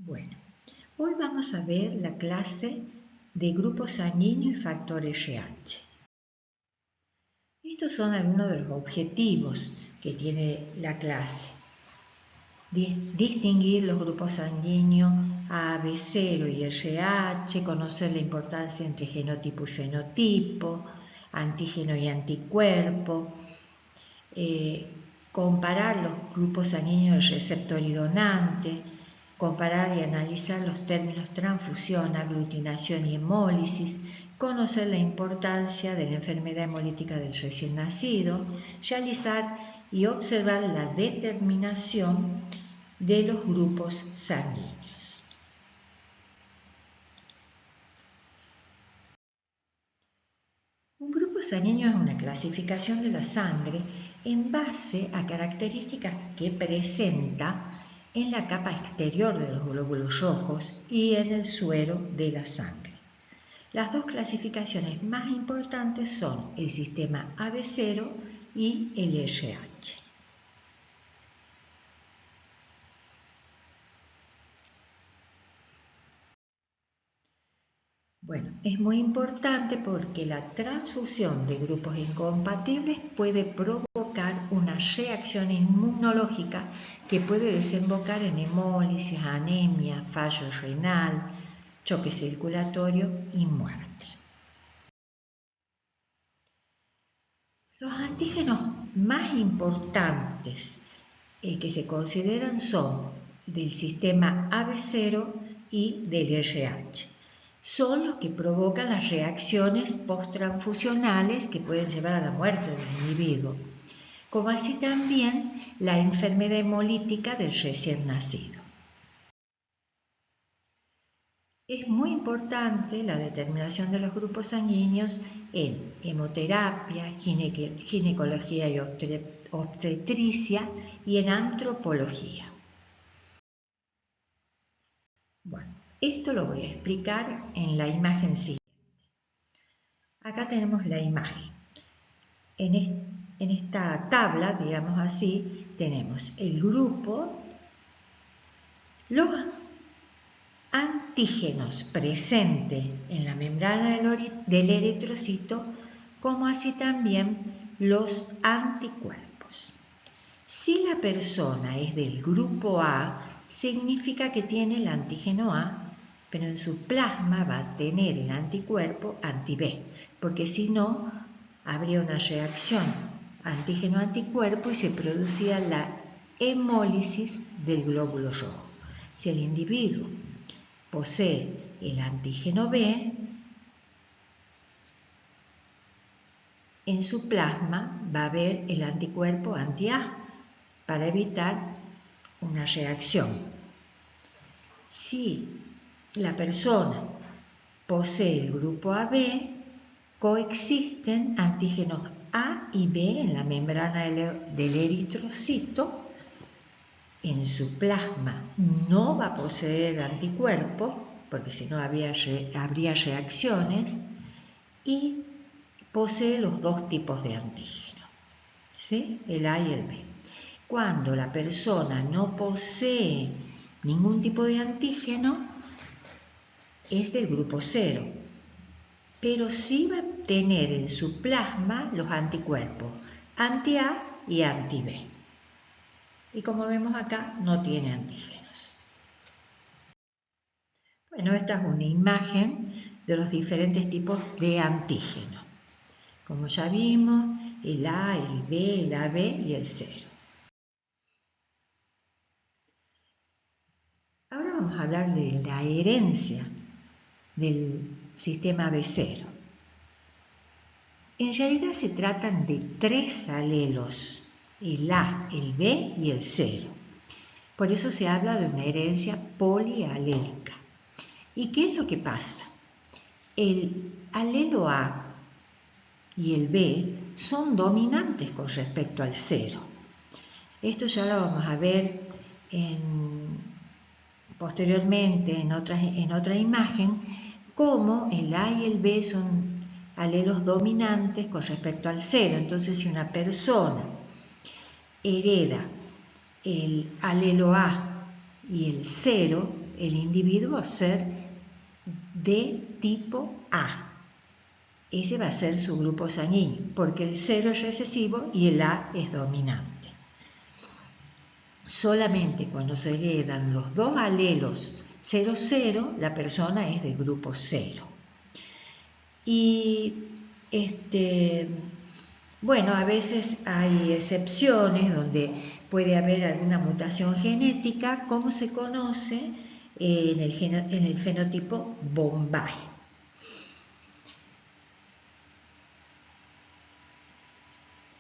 Bueno, hoy vamos a ver la clase de grupo sanguíneo y factor RH. Estos son algunos de los objetivos que tiene la clase. Distinguir los grupos sanguíneos A, B, 0 y RH, conocer la importancia entre genotipo y fenotipo, antígeno y anticuerpo, comparar los grupos sanguíneos de receptor y donante, comparar y analizar los términos transfusión, aglutinación y hemólisis, conocer la importancia de la enfermedad hemolítica del recién nacido, realizar y observar la determinación de los grupos sanguíneos. Un grupo sanguíneo es una clasificación de la sangre en base a características que presenta en la capa exterior de los glóbulos rojos y en el suero de la sangre. Las dos clasificaciones más importantes son el sistema AB0 y el RH. Bueno, es muy importante porque la transfusión de grupos incompatibles puede provocar una reacción inmunológica que puede desembocar en hemólisis, anemia, fallo renal, choque circulatorio y muerte. Los antígenos más importantes que se consideran son del sistema AB0 y del RH. Son los que provocan las reacciones posttransfusionales que pueden llevar a la muerte del individuo, como así también la enfermedad hemolítica del recién nacido. Es muy importante la determinación de los grupos sanguíneos en hemoterapia, ginecología y obstetricia y en antropología. Bueno, esto lo voy a explicar en la imagen siguiente. Acá tenemos la imagen. En esta tabla, digamos así, tenemos el grupo, los antígenos presentes en la membrana del eritrocito, como así también los anticuerpos. Si la persona es del grupo A, significa que tiene el antígeno A, pero en su plasma va a tener el anticuerpo anti-B, porque si no, habría una reacción antígeno-anticuerpo y se producía la hemólisis del glóbulo rojo. Si el individuo posee el antígeno B, en su plasma va a haber el anticuerpo anti-A para evitar una reacción. Si la persona posee el grupo AB, coexisten antígenos A y B en la membrana del eritrocito. En su plasma no va a poseer anticuerpos, porque si no habría reacciones, y posee los dos tipos de antígeno, ¿sí? El A y el B. Cuando la persona no posee ningún tipo de antígeno, es del grupo 0, pero sí va a tener en su plasma los anticuerpos anti-A y anti-B. Y como vemos acá, no tiene antígenos. Bueno, esta es una imagen de los diferentes tipos de antígeno. Como ya vimos, el A, el B, el AB y el 0. Ahora vamos a hablar de la herencia del sistema B0. En realidad se tratan de 3 alelos, el A, el B y el 0. Por eso se habla de una herencia polialélica. ¿Y qué es lo que pasa? El alelo A y el B son dominantes con respecto al 0. Esto ya lo vamos a ver posteriormente en otra imagen, cómo el A y el B son alelos dominantes con respecto al 0. Entonces, si una persona hereda el alelo A y el 0, el individuo ser de tipo A. Ese va a ser su grupo sanguíneo, porque el 0 es recesivo y el A es dominante. Solamente cuando se heredan los dos alelos 0,0, la persona es del grupo 0. Y bueno, a veces hay excepciones donde puede haber alguna mutación genética, como se conoce en el fenotipo Bombay.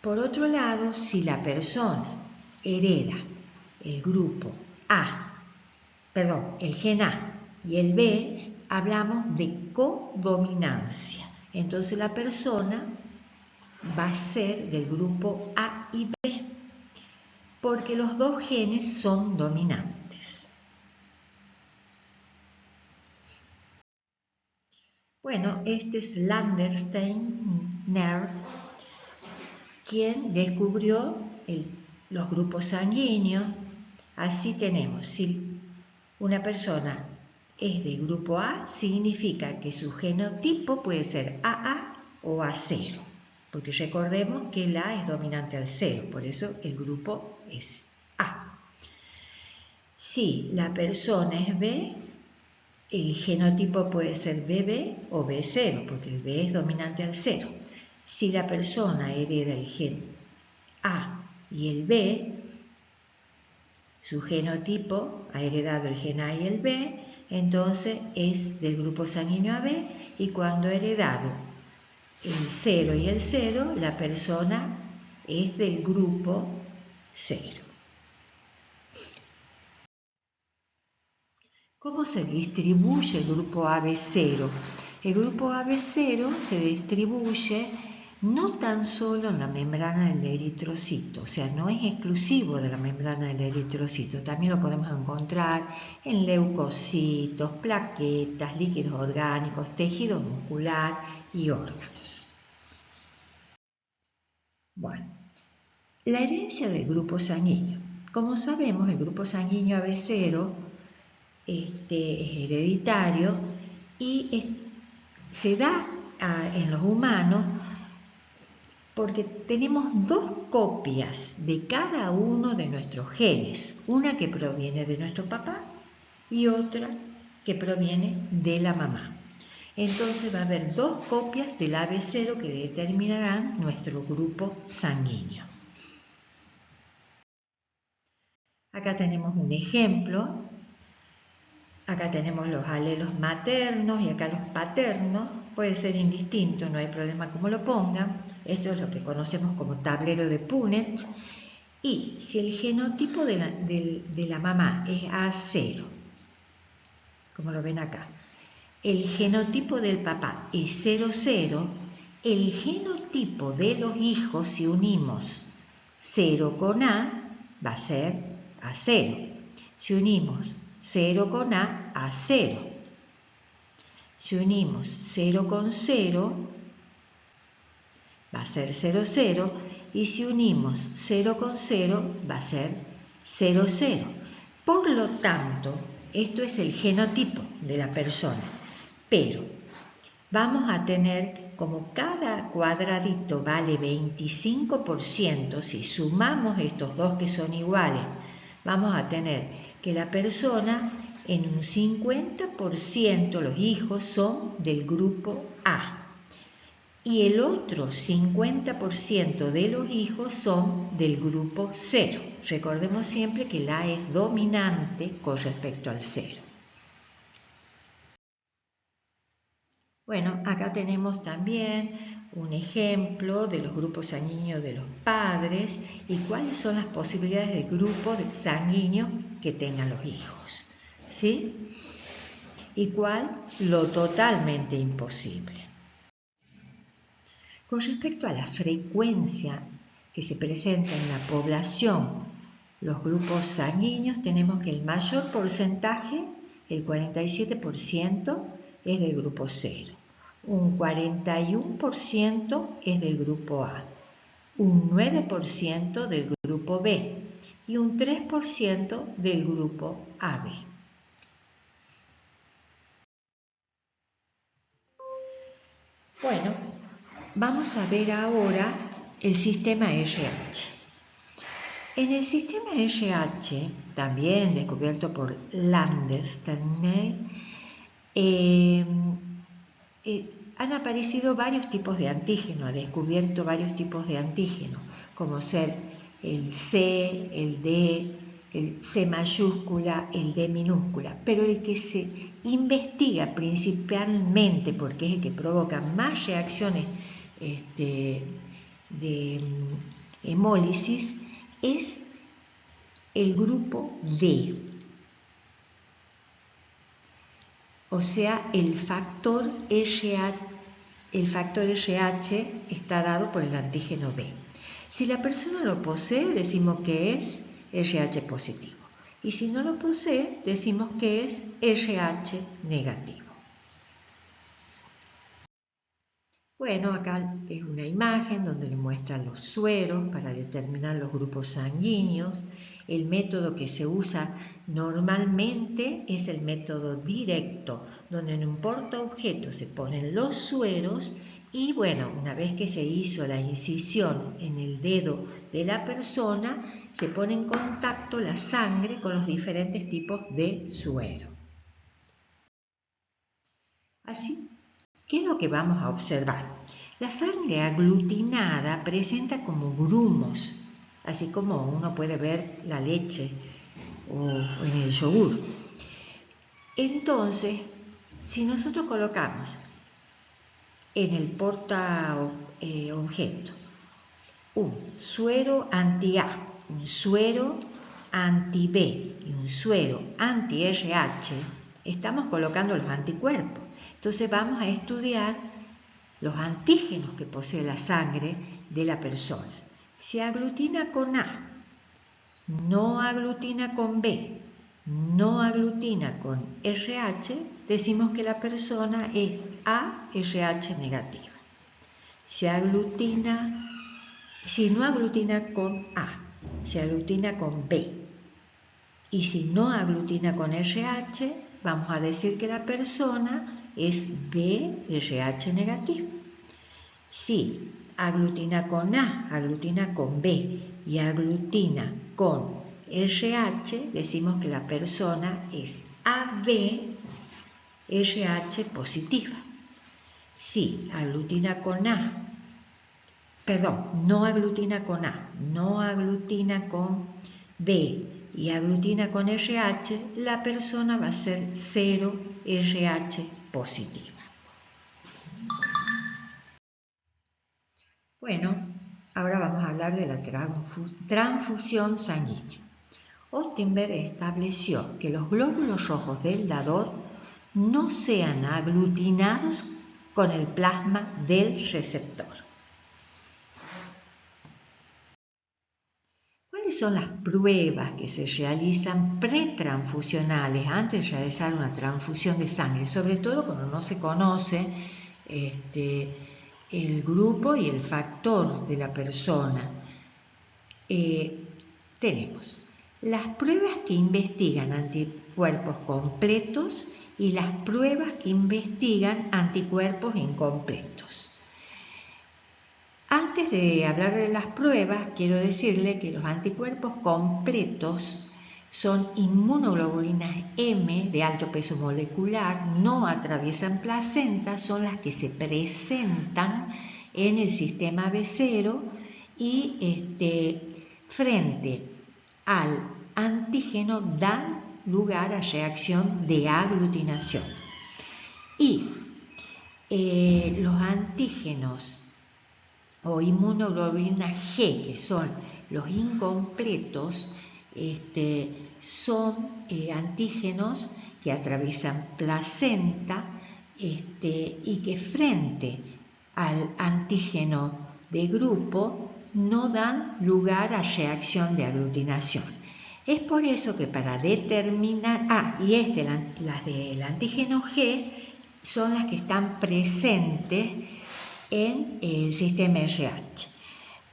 Por otro lado, si la persona hereda el grupo el gen A y el B, hablamos de codominancia. Entonces la persona va a ser del grupo A y B, porque los dos genes son dominantes. Bueno, este es Landersteiner, quien descubrió los grupos sanguíneos. Así tenemos, si una persona es del grupo A, significa que su genotipo puede ser AA o A0, porque recordemos que el A es dominante al 0, por eso el grupo es A. Si la persona es B, el genotipo puede ser BB o B0, porque el B es dominante al 0. Si la persona hereda el gen A y el B, su genotipo ha heredado el gen A y el B, entonces es del grupo sanguíneo AB, y cuando ha heredado el 0 y el 0, la persona es del grupo 0. ¿Cómo se distribuye el grupo AB0? El grupo AB0 se distribuye no tan solo en la membrana del eritrocito, o sea, no es exclusivo de la membrana del eritrocito, también lo podemos encontrar en leucocitos, plaquetas, líquidos orgánicos, tejido muscular y órganos. Bueno, la herencia del grupo sanguíneo. Como sabemos, el grupo sanguíneo AB0 es hereditario y se da en los humanos porque tenemos dos copias de cada uno de nuestros genes, una que proviene de nuestro papá y otra que proviene de la mamá. Entonces va a haber dos copias del AB0 que determinarán nuestro grupo sanguíneo. Acá tenemos un ejemplo. Acá tenemos los alelos maternos y acá los paternos. Puede ser indistinto, no hay problema como lo pongan. Esto es lo que conocemos como tablero de Punnett. Y si el genotipo de la mamá es A0, como lo ven acá, el genotipo del papá es 00, el genotipo de los hijos, si unimos 0 con A, va a ser A0. Si unimos 0 con A, A0. Si unimos 0 con 0, va a ser 00. Y si unimos 0 con 0, va a ser 00. Por lo tanto, esto es el genotipo de la persona. Pero vamos a tener, como cada cuadradito vale 25%, si sumamos estos dos que son iguales, vamos a tener que la persona en un 50% los hijos son del grupo A y el otro 50% de los hijos son del grupo 0. Recordemos siempre que el A es dominante con respecto al 0. Bueno, acá tenemos también un ejemplo de los grupos sanguíneos de los padres y cuáles son las posibilidades de grupos sanguíneos que tengan los hijos, ¿sí? Y cuál lo totalmente imposible. Con respecto a la frecuencia que se presenta en la población, los grupos sanguíneos, tenemos que el mayor porcentaje, el 47%, es del grupo 0. Un 41% es del grupo A, un 9% del grupo B y un 3% del grupo AB. Bueno, vamos a ver ahora el sistema RH. En el sistema RH, también descubierto por Landsternay, han aparecido varios tipos de antígeno, ha descubierto varios tipos de antígeno, como ser el C, el D, el C mayúscula, el D minúscula, pero el que se investiga principalmente, porque es el que provoca más reacciones de hemólisis, es el grupo D, o sea, el factor RH está dado por el antígeno D. Si la persona lo posee, decimos que es RH positivo. Y si no lo posee, decimos que es RH negativo. Bueno, acá es una imagen donde le muestran los sueros para determinar los grupos sanguíneos. El método que se usa normalmente es el método directo, donde en un portaobjeto se ponen los sueros y bueno, una vez que se hizo la incisión en el dedo de la persona, se pone en contacto la sangre con los diferentes tipos de suero. Así, ¿qué es lo que vamos a observar? La sangre aglutinada presenta como grumos, así como uno puede ver la leche o en el yogur. Entonces, si nosotros colocamos en el portaobjeto un suero anti-A, un suero anti-B y un suero anti-RH, estamos colocando los anticuerpos. Entonces vamos a estudiar los antígenos que posee la sangre de la persona. Si aglutina con A, no aglutina con B, no aglutina con RH, decimos que la persona es ARH negativa. Si no aglutina con A, si aglutina con B y si no aglutina con RH, vamos a decir que la persona es BRH negativa. Si aglutina con A, aglutina con B y aglutina con RH, decimos que la persona es ABRH positiva. Si aglutina con A, no aglutina con A, no aglutina con B y aglutina con RH, la persona va a ser 0RH positiva. Bueno, ahora vamos a hablar de la transfusión sanguínea. Ottenberg estableció que los glóbulos rojos del dador no sean aglutinados con el plasma del receptor. ¿Cuáles son las pruebas que se realizan pretransfusionales antes de realizar una transfusión de sangre? Sobre todo cuando no se conoce el grupo y el factor de la persona. Tenemos las pruebas que investigan anticuerpos completos y las pruebas que investigan anticuerpos incompletos. Antes de hablar de las pruebas, quiero decirle que los anticuerpos completos son inmunoglobulinas M de alto peso molecular, no atraviesan placenta, son las que se presentan en el sistema B0 y frente al antígeno dan lugar a reacción de aglutinación. Y los antígenos o inmunoglobulinas G, que son los incompletos, son antígenos que atraviesan placenta y que frente al antígeno de grupo no dan lugar a reacción de aglutinación. Es por eso que para determinar, las del antígeno G son las que están presentes en el sistema RH.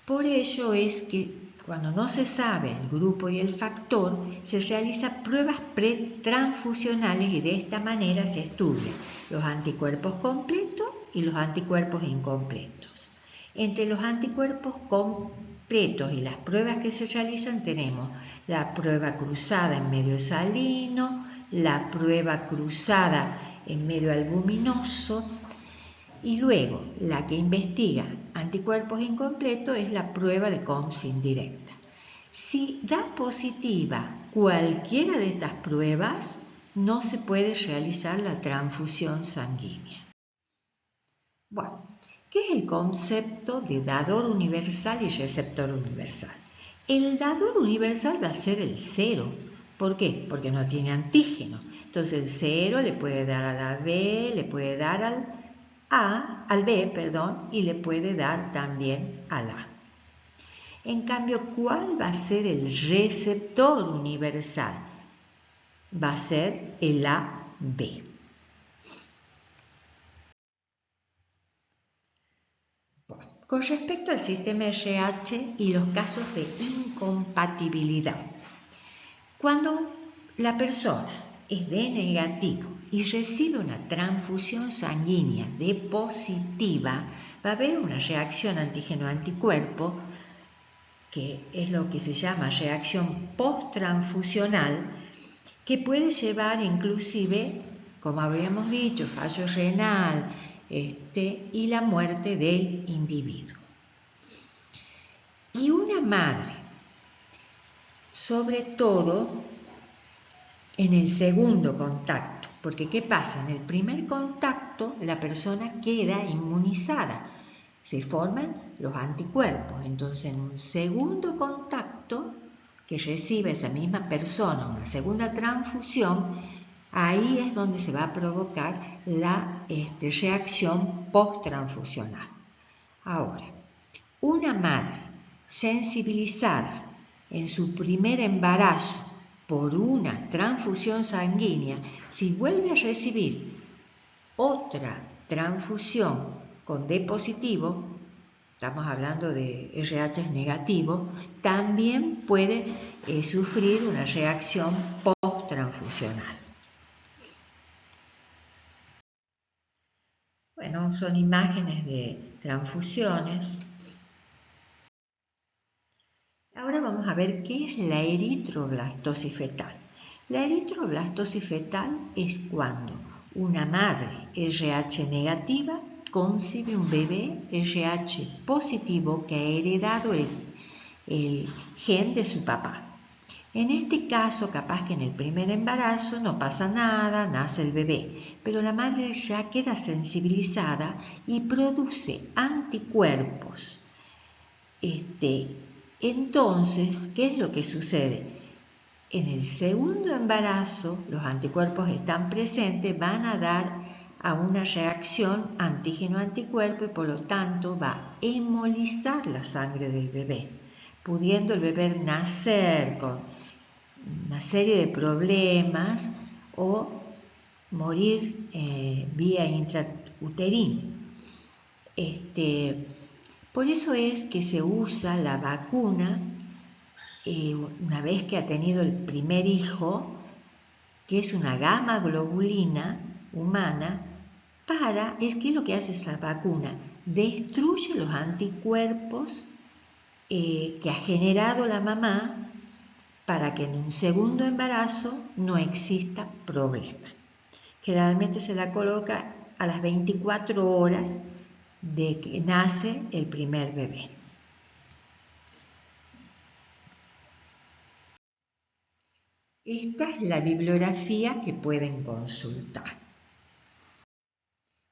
Por ello es que cuando no se sabe el grupo y el factor, se realizan pruebas pretransfusionales y de esta manera se estudian los anticuerpos completos y los anticuerpos incompletos. Entre los anticuerpos completos y las pruebas que se realizan tenemos la prueba cruzada en medio salino, la prueba cruzada en medio albuminoso y luego la que investiga anticuerpos incompletos es la prueba de COMS indirecta. Si da positiva cualquiera de estas pruebas, no se puede realizar la transfusión sanguínea. Bueno, ¿qué es el concepto de dador universal y receptor universal? El dador universal va a ser el 0. ¿Por qué? Porque no tiene antígeno. Entonces el 0 le puede dar a la B, le puede dar al B, y le puede dar también al A. En cambio, ¿cuál va a ser el receptor universal? Va a ser el AB. Bueno, con respecto al sistema RH y los casos de incompatibilidad, cuando la persona es B negativo y recibe una transfusión sanguínea de positiva, va a haber una reacción antígeno-anticuerpo, que es lo que se llama reacción post-transfusional, que puede llevar inclusive, como habíamos dicho, fallo renal y la muerte del individuo. Y una madre, sobre todo en el segundo contacto, porque ¿qué pasa? En el primer contacto la persona queda inmunizada, se forman los anticuerpos, entonces en un segundo contacto que recibe esa misma persona, una segunda transfusión, ahí es donde se va a provocar la reacción post-transfusional. Ahora, una madre sensibilizada en su primer embarazo por una transfusión sanguínea, si vuelve a recibir otra transfusión con D positivo, estamos hablando de RH negativo, también puede sufrir una reacción post-transfusional. Bueno, son imágenes de transfusiones. Ahora vamos a ver qué es la eritroblastosis fetal. La eritroblastosis fetal es cuando una madre RH negativa concibe un bebé RH positivo que ha heredado el gen de su papá. En este caso, capaz que en el primer embarazo no pasa nada, nace el bebé, pero la madre ya queda sensibilizada y produce anticuerpos. Entonces, ¿qué es lo que sucede? En el segundo embarazo, los anticuerpos están presentes, van a dar a una reacción antígeno-anticuerpo y por lo tanto va a hemolizar la sangre del bebé, pudiendo el bebé nacer con una serie de problemas o morir vía intrauterina. Por eso es que se usa la vacuna una vez que ha tenido el primer hijo, que es una gamma globulina humana, ¿qué es lo que hace esa vacuna? Destruye los anticuerpos que ha generado la mamá para que en un segundo embarazo no exista problema. Generalmente se la coloca a las 24 horas de que nace el primer bebé. Esta es la bibliografía que pueden consultar.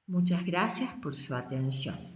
Muchas gracias por su atención.